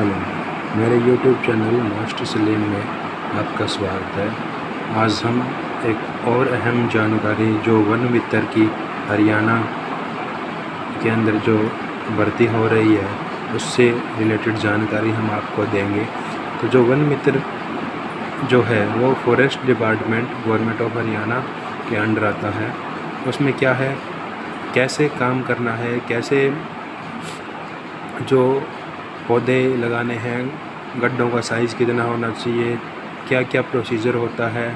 Hello, मेरे YouTube channel master Salim में आपका स्वागत है। आज हम एक और अहम जानकारी जो वन मित्र की हरियाणा के अंदर जो भर्ती हो रही है उससे रिलेटेड जानकारी हम आपको देंगे। तो जो वन मित्र जो है वो forest department government of Haryana के अंडर आता है। उसमें क्या है, कैसे काम करना है, कैसे जो पौधे लगाने हैं, गड्ढों का साइज़ कितना होना चाहिए, क्या क्या प्रोसीजर होता है,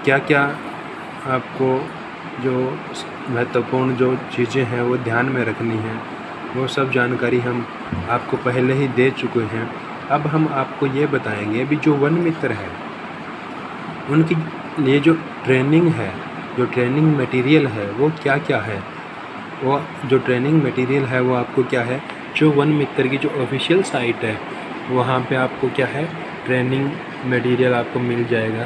क्या क्या आपको जो महत्वपूर्ण जो चीज़ें हैं वो ध्यान में रखनी है, वो सब जानकारी हम आपको पहले ही दे चुके हैं। अब हम आपको ये बताएंगे भी जो वन मित्र है उनकी लिए जो ट्रेनिंग है, जो ट्रेनिंग मटेरियल है वो क्या क्या है। वो जो ट्रेनिंग मटेरियल है वो आपको क्या है, जो वन मित्र की जो ऑफिशियल साइट है वहाँ पे आपको क्या है ट्रेनिंग मटेरियल आपको मिल जाएगा।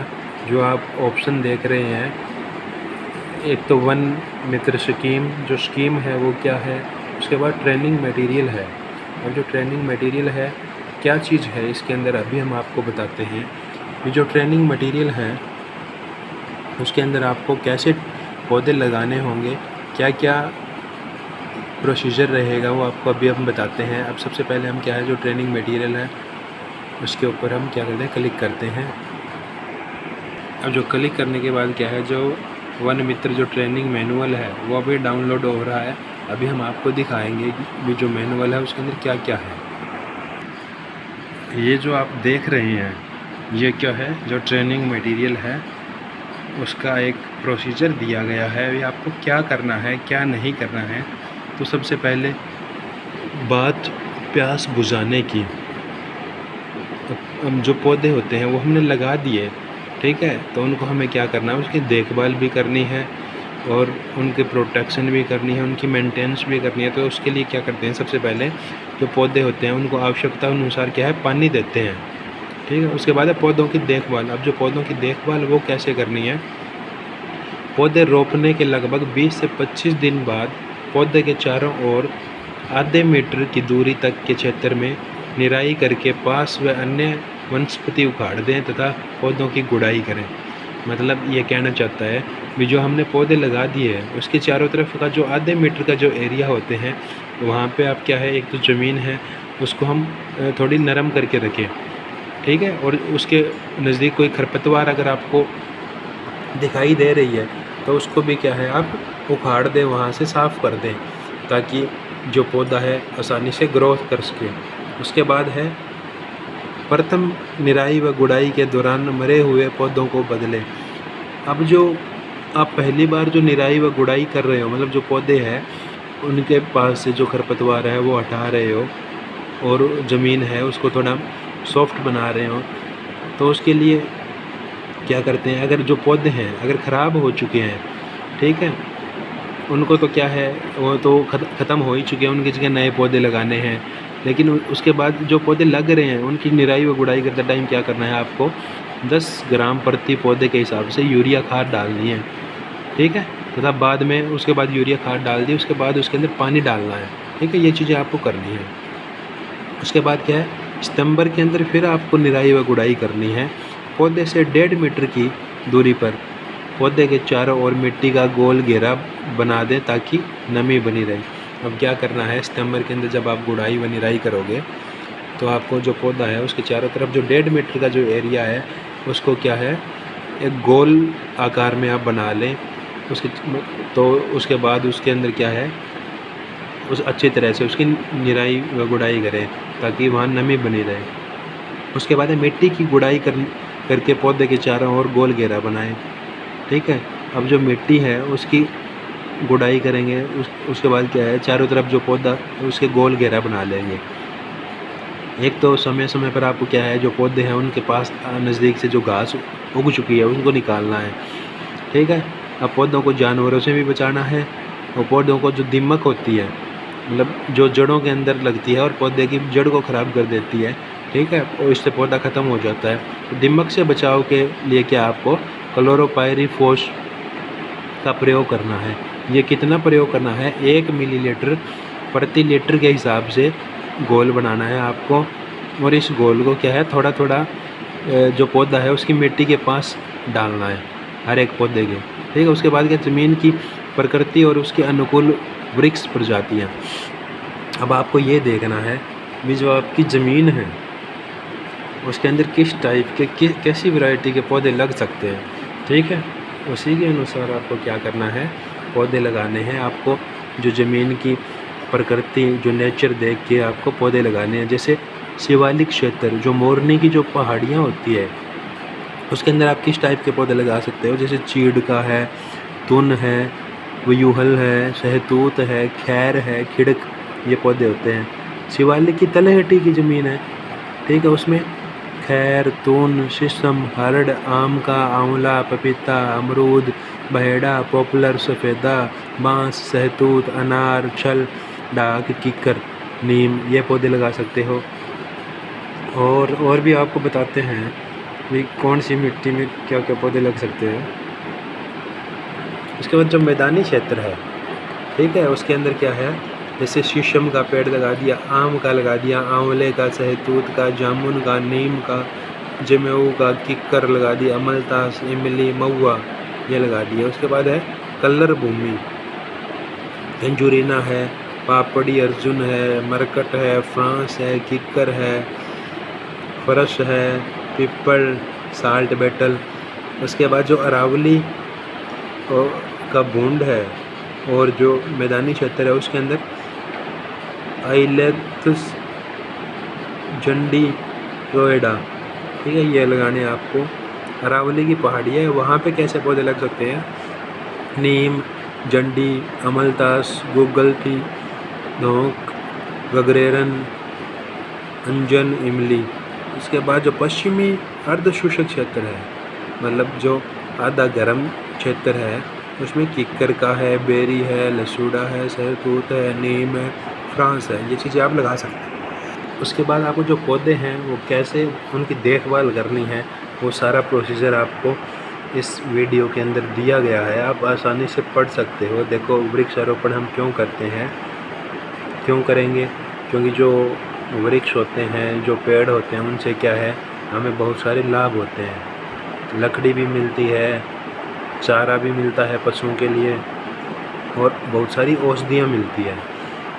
जो आप ऑप्शन देख रहे हैं, एक तो वन मित्र स्कीम, जो स्कीम है वो क्या है, उसके बाद ट्रेनिंग मटेरियल है। और जो ट्रेनिंग मटेरियल है क्या चीज़ है इसके अंदर अभी हम आपको बताते हैं। ये जो ट्रेनिंग मटेरियल है उसके अंदर आपको कैसे पौधे लगाने होंगे, क्या क्या प्रोसीजर रहेगा वो आपको अभी हम बताते हैं। अब सबसे पहले हम क्या है, जो ट्रेनिंग मटेरियल है उसके ऊपर हम क्या करते हैं, क्लिक करते हैं। अब जो क्लिक करने के बाद क्या है, जो वन मित्र जो ट्रेनिंग मैनुअल है वो अभी डाउनलोड हो रहा है। अभी हम आपको दिखाएंगे कि जो मैनुअल है उसके अंदर क्या क्या है। ये जो आप देख रहे हैं ये क्या है, जो ट्रेनिंग मटेरियल है उसका एक प्रोसीजर दिया गया है, ये आपको क्या करना है क्या नहीं करना है। तो सबसे पहले बात प्यास बुझाने की। अब जो पौधे होते हैं वो हमने लगा दिए, ठीक है, तो उनको हमें क्या करना है, उसकी देखभाल भी करनी है और उनके प्रोटेक्शन भी करनी है, उनकी मेंटेनेंस भी करनी है। तो उसके लिए क्या करते हैं, सबसे पहले जो पौधे होते हैं उनको आवश्यकता अनुसार क्या है पानी देते हैं, ठीक है। उसके बाद है पौधों की देखभाल। अब जो पौधों की देखभाल वो कैसे करनी है, पौधे रोपने के लगभग 20 से 25 दिन बाद पौधे के चारों ओर आधे मीटर की दूरी तक के क्षेत्र में निराई करके पास व अन्य वनस्पति उखाड़ दें तथा पौधों की गुड़ाई करें। मतलब ये कहना चाहता है भी जो हमने पौधे लगा दिए हैं उसके चारों तरफ का जो आधे मीटर का जो एरिया होते हैं वहाँ पे आप क्या है, एक तो ज़मीन है उसको हम थोड़ी नरम करके रखें, ठीक है। और उसके नज़दीक कोई खरपतवार अगर आपको दिखाई दे रही है तो उसको भी क्या है आप उखाड़ दें, वहाँ से साफ़ कर दें ताकि जो पौधा है आसानी से ग्रोथ कर सके। उसके बाद है प्रथम निराई व गुड़ाई के दौरान मरे हुए पौधों को बदलें। अब जो आप पहली बार जो निराई व गुड़ाई कर रहे हो, मतलब जो पौधे हैं उनके पास से जो खरपतवार है वो हटा रहे हो और ज़मीन है उसको थोड़ा सॉफ्ट बना रहे हो, तो उसके लिए क्या करते हैं, अगर जो पौधे हैं अगर ख़राब हो चुके हैं, ठीक है, उनको तो क्या है वो तो ख़त्म हो ही चुके हैं, उनकी जगह नए पौधे लगाने हैं। लेकिन उसके बाद जो पौधे लग रहे हैं उनकी निराई व गुड़ाई करते टाइम क्या करना है, आपको 10 ग्राम प्रति पौधे के हिसाब से यूरिया खाद डालनी है, ठीक है, तथा बाद में उसके बाद यूरिया खाद डाल दी, उसके बाद उसके अंदर पानी डालना है, ठीक है, ये चीज़ें आपको करनी है। उसके बाद क्या है, सितंबर के अंदर फिर आपको निराई व गुड़ाई करनी है। पौधे से 1.5 मीटर की दूरी पर पौधे के चारों ओर मिट्टी का गोल घेरा बना दें ताकि नमी बनी रहे। अब क्या करना है, सितंबर के अंदर जब आप गुड़ाई व निराई करोगे तो आपको जो पौधा है उसके चारों तरफ जो 1.5 मीटर का जो एरिया है उसको क्या है एक गोल आकार में आप बना लें। उसके बाद उसके अंदर क्या है उस अच्छी तरह से उसकी निराई व गुड़ाई करें ताकि वहाँ नमी बनी रहे। उसके बाद मिट्टी की गुड़ाई करके पौधे के चारों ओर गोल घेरा बनाएं, ठीक है। अब जो मिट्टी है उसकी गुड़ाई करेंगे, उसके बाद क्या है चारों तरफ जो पौधा उसके गोल घेरा बना लेंगे। एक तो समय समय पर आपको क्या है जो पौधे हैं उनके पास नज़दीक से जो घास उग चुकी है उनको निकालना है, ठीक है। अब पौधों को जानवरों से भी बचाना है और पौधों को जो दीमक होती है, मतलब जो जड़ों के अंदर लगती है और पौधे की जड़ को ख़राब कर देती है, ठीक है, और इससे पौधा ख़त्म हो जाता है। तो दीमक से बचाव के लिए क्या आपको क्लोरोपाइरीफॉस का प्रयोग करना है। ये कितना प्रयोग करना है, 1 मिलीलीटर प्रति लीटर के हिसाब से घोल बनाना है आपको, और इस घोल को क्या है थोड़ा थोड़ा जो पौधा है उसकी मिट्टी के पास डालना है हर एक पौधे के, ठीक है। उसके बाद क्या ज़मीन की प्रकृति और उसके अनुकूल वृक्ष प्रजातियाँ। अब आपको ये देखना है भी जो आपकी ज़मीन है उसके अंदर किस टाइप के कैसी वैरायटी के पौधे लग सकते हैं, ठीक है। उसी के अनुसार आपको क्या करना है, पौधे लगाने हैं। आपको जो ज़मीन की प्रकृति जो नेचर देख के आपको पौधे लगाने हैं। जैसे शिवालिक क्षेत्र जो मोरनी की जो पहाड़ियाँ होती है उसके अंदर आप किस टाइप के पौधे लगा सकते हो, जैसे चीड़ का है, तुन है, व्यूहल है, शहतूत है, खैर है, खिड़क, ये पौधे होते हैं। शिवालिक की तलहटी की ज़मीन है, ठीक है, उसमें खैर, तुन, शीशम, हरड़, आम का, आंवला, पपीता, अमरूद, बहेड़ा, पॉपुलर, सफ़ेदा, बांस, सहतूत, अनार, छल, डाक, किक्कर, नीम, ये पौधे लगा सकते हो। और भी आपको बताते हैं भी कौन सी मिट्टी में क्या क्या पौधे लग सकते हैं। उसके बाद जो मैदानी क्षेत्र है, ठीक है, उसके अंदर क्या है, जैसे शीशम का पेड़ लगा दिया, आम का लगा दिया, आंवले का, सहतूत का, जामुन का, नीम का, जमेऊ का, किक्कर लगा दिया, अमलतास, इमली, महुआ, ये लगा दिया। उसके बाद है कल्लर भूमि, एंजुरीना है, पापड़ी अर्जुन है, मरकट है, फ्रांस है, किक्कर है, फरस है, पिपल, साल्ट बेटल। उसके बाद जो अरावली का भूंड है और जो मैदानी क्षेत्र है उसके अंदर आइलेथस, जंडी, रोएडा, ठीक है, ये लगाने आपको। अरावली की पहाड़ियाँ है वहाँ पे कैसे पौधे लग सकते हैं, नीम, जंडी, अमलतास, गुगलथी, धोक, गगरेरन, अंजन, इमली। उसके बाद जो पश्चिमी अर्धशुष्क क्षेत्र है, मतलब जो आधा गर्म क्षेत्र है, उसमें किक्कर का है, बेरी है, लसूड़ा है, सहतूत है, नीम है, फ्रांस है, ये चीज़ें आप लगा सकते हैं। उसके बाद आपको जो पौधे हैं वो कैसे उनकी देखभाल करनी है वो सारा प्रोसीजर आपको इस वीडियो के अंदर दिया गया है, आप आसानी से पढ़ सकते हो। देखो, वृक्षारोपण हम क्यों करते हैं, क्यों करेंगे, क्योंकि जो वृक्ष होते हैं, जो पेड़ होते हैं, उनसे क्या है, हमें बहुत सारे लाभ होते हैं। लकड़ी भी मिलती है, चारा भी मिलता है पशुओं के लिए, और बहुत सारी औषधियाँ मिलती है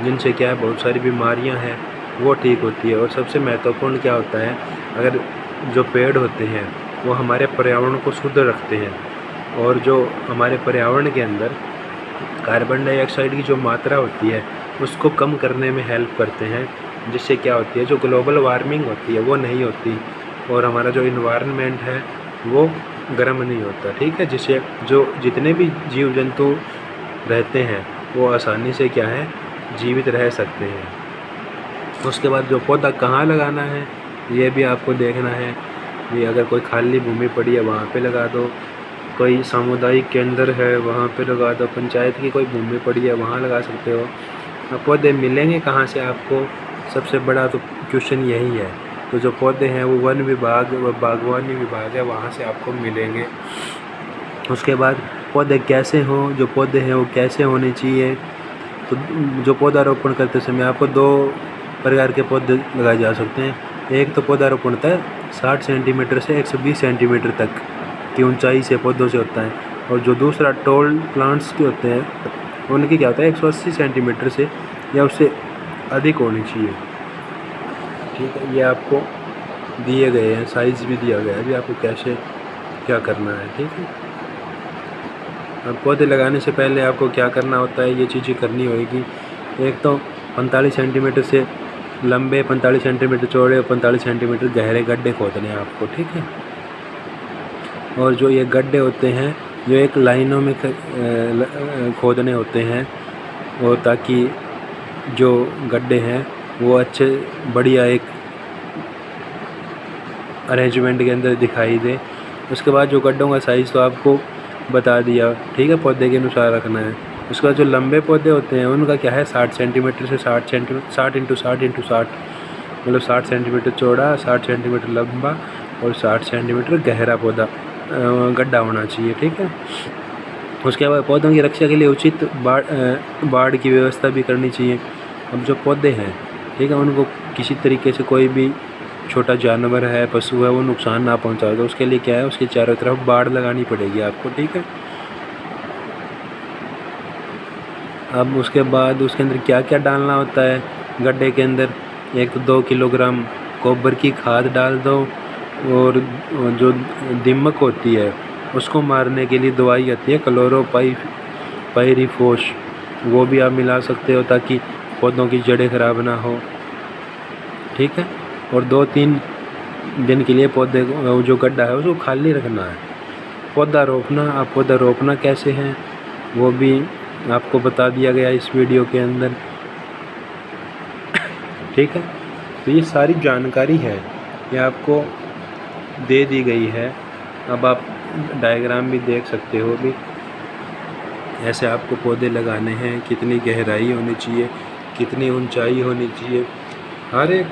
जिनसे क्या है बहुत सारी बीमारियां हैं वो ठीक होती है। और सबसे महत्वपूर्ण क्या होता है, अगर जो पेड़ होते हैं वो हमारे पर्यावरण को शुद्ध रखते हैं, और जो हमारे पर्यावरण के अंदर कार्बन डाइऑक्साइड की जो मात्रा होती है उसको कम करने में हेल्प करते हैं, जिससे क्या होती है, जो ग्लोबल वार्मिंग होती है वो नहीं होती, और हमारा जो इन्वायरमेंट है वो गर्म नहीं होता, ठीक है, जिससे जो जितने भी जीव जंतु रहते हैं वो आसानी से क्या है, जीवित रह सकते हैं। उसके बाद जो पौधा कहाँ लगाना है ये भी आपको देखना है, ये अगर कोई खाली भूमि पड़ी है वहाँ पे लगा दो, कोई सामुदायिक केंद्र है वहाँ पे लगा दो, पंचायत की कोई भूमि पड़ी है वहाँ लगा सकते हो। अब पौधे मिलेंगे कहाँ से आपको, सबसे बड़ा तो क्वेश्चन यही है। तो जो पौधे हैं वो वन विभाग व बागवानी विभाग है वहाँ से आपको मिलेंगे। उसके बाद पौधे कैसे हों, जो पौधे हैं वो कैसे होने चाहिए, तो जो पौधारोपण करते समय आपको 2 प्रकार के पौधे लगाए जा सकते हैं। एक तो पौधारोपण होता है 60 सेंटीमीटर से 120 सेंटीमीटर तक की ऊंचाई से पौधों से होता है, और जो दूसरा टॉल प्लांट्स के होते हैं उनकी क्या होता है 180 सेंटीमीटर से या उससे अधिक होनी चाहिए, ठीक है। ये आपको दिए गए हैं, साइज़ भी दिया गया है अभी आपको कैसे क्या करना है, ठीक है। अब पौधे लगाने से पहले आपको क्या करना होता है, ये चीज़ें करनी होगी। एक तो 45 सेंटीमीटर से लंबे, 45 सेंटीमीटर चौड़े और 45 सेंटीमीटर गहरे गड्ढे खोदने हैं आपको, ठीक है। और जो ये गड्ढे होते हैं जो एक लाइनों में खोदने होते हैं, और ताकि जो गड्ढे हैं वो अच्छे बढ़िया एक अरेंजमेंट के अंदर दिखाई दे। उसके बाद जो गड्ढों का साइज़ तो आपको बता दिया, ठीक है, पौधे के अनुसार रखना है। उसके बाद जो लंबे पौधे होते हैं उनका क्या है 60 सेंटीमीटर से 60 सेंटीमीटर 60 × 60 × 60 मतलब 60 सेंटीमीटर चौड़ा, 60 सेंटीमीटर लंबा और 60 सेंटीमीटर गहरा पौधा गड्ढा होना चाहिए, ठीक है। उसके बाद पौधों की रक्षा के लिए उचित बाड़ की व्यवस्था भी करनी चाहिए। अब जो पौधे हैं, ठीक है, उनको किसी तरीके से कोई भी छोटा जानवर है, पशु है, वो नुकसान ना पहुंचाए। तो उसके लिए क्या है, उसके चारों तरफ बाड़ लगानी पड़ेगी आपको, ठीक है। अब उसके बाद उसके अंदर क्या क्या डालना होता है गड्ढे के अंदर, एक तो 2 किलोग्राम गोबर की खाद डाल दो, और जो दीमक होती है उसको मारने के लिए दवाई आती है क्लोरोपाइरीफोस, वो भी आप मिला सकते हो ताकि पौधों की जड़ें खराब ना हो, ठीक है। और 2-3 दिन के लिए पौधे को, जो गड्ढा है उसको खाली रखना है। पौधा रोपना कैसे है वो भी आपको बता दिया गया इस वीडियो के अंदर, ठीक है। तो ये सारी जानकारी है, ये आपको दे दी गई है। अब आप डायग्राम भी देख सकते हो भी, ऐसे आपको पौधे लगाने हैं, कितनी गहराई होनी चाहिए, कितनी ऊंचाई होनी चाहिए, हर एक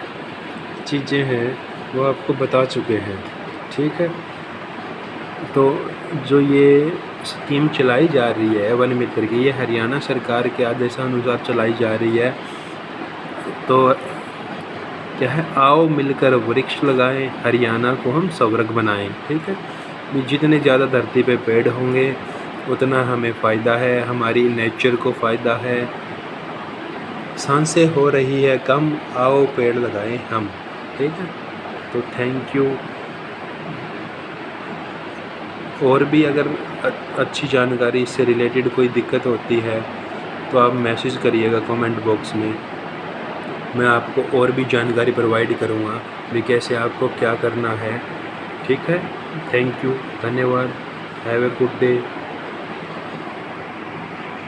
चीज़ें हैं वो आपको बता चुके हैं, ठीक है। तो जो ये स्कीम चलाई जा रही है वन मित्र की, ये हरियाणा सरकार के आदेशानुसार चलाई जा रही है। तो क्या है, आओ मिलकर वृक्ष लगाएं, हरियाणा को हम स्वर्ग बनाएं, ठीक है। जितने ज़्यादा धरती पे पेड़ होंगे उतना हमें फ़ायदा है, हमारी नेचर को फ़ायदा है। सांसें हो रही है कम, आओ पेड़ लगाएं हम, ठीक है। तो थैंक यू। और भी अगर अच्छी जानकारी इससे रिलेटेड कोई दिक्कत होती है तो आप मैसेज करिएगा कमेंट बॉक्स में, मैं आपको और भी जानकारी प्रोवाइड करूँगा भी कैसे आपको क्या करना है, ठीक है। थैंक यू, धन्यवाद, हैव ए गुड डे।